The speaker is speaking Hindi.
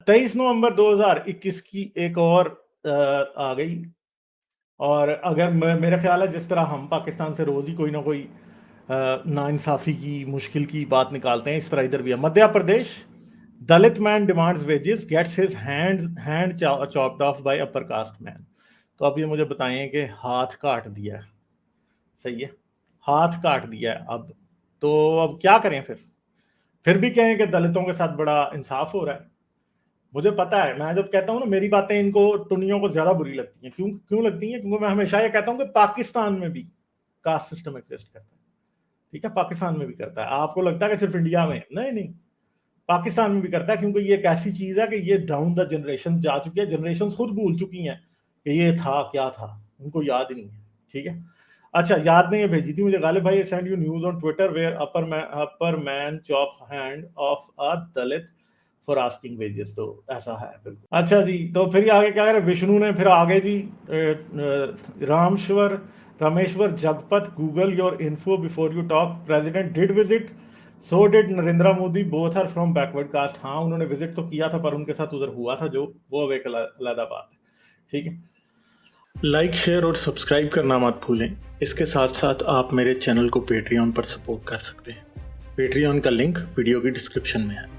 23 नवंबर 2021 की एक और आ गई। और अगर मेरा ख्याल है जिस तरह हम पाकिस्तान से रोज ही कोई ना कोई नाइंसाफी की मुश्किल की बात निकालते हैं, इस तरह इधर भी है। Madhya Pradesh, Dalit man demands wages, gets his hand chopped off by upper caste man. तो अब ये मुझे बताएं कि हाथ काट दिया है, सही है, हाथ काट दिया है। अब तो अब क्या करें फिर भी कहें कि दलितों के साथ बड़ा इंसाफ हो रहा है। मुझे पता है, मैं जब कहता हूँ ना मेरी बातें इनको टुनियों को ज्यादा बुरी लगती हैं। क्यों क्यों लगती हैं? क्योंकि मैं हमेशा ये कहता हूँ कि पाकिस्तान में भी कास्ट सिस्टम एग्जिस्ट करता है। ठीक है, पाकिस्तान में भी करता है। आपको लगता है कि सिर्फ इंडिया में? नहीं नहीं, पाकिस्तान में भी करता है, क्योंकि ये एक ऐसी चीज है कि ये डाउन द जनरेशन जा चुकी है। जनरेशन खुद भूल चुकी हैं कि ये था क्या था, उनको याद ही नहीं है। ठीक है, अच्छा, याद नहीं है, भेजी थी मुझे गालिब भाई, send you news on Twitter where upper man chop hand off a Dalit for asking wages. तो ऐसा है बिल्कुल। अच्छा जी, तो फिर आगे क्या करें? विष्णु ने फिर आगे जी, Rameshwar Jagpat, Google your info before you talk, president did visit, so did Narendra Modi, both are from backward caste. हाँ, उन्होंने विजिट तो किया था, पर उनके साथ उधर हुआ था जो, वो अब एक अलग बात है। ठीक है, लाइक, शेयर और सब्सक्राइब करना मत भूलें। इसके साथ साथ आप मेरे चैनल को पेट्रियन पर सपोर्ट कर सकते हैं। पेट्रियन का लिंक वीडियो की डिस्क्रिप्शन में है।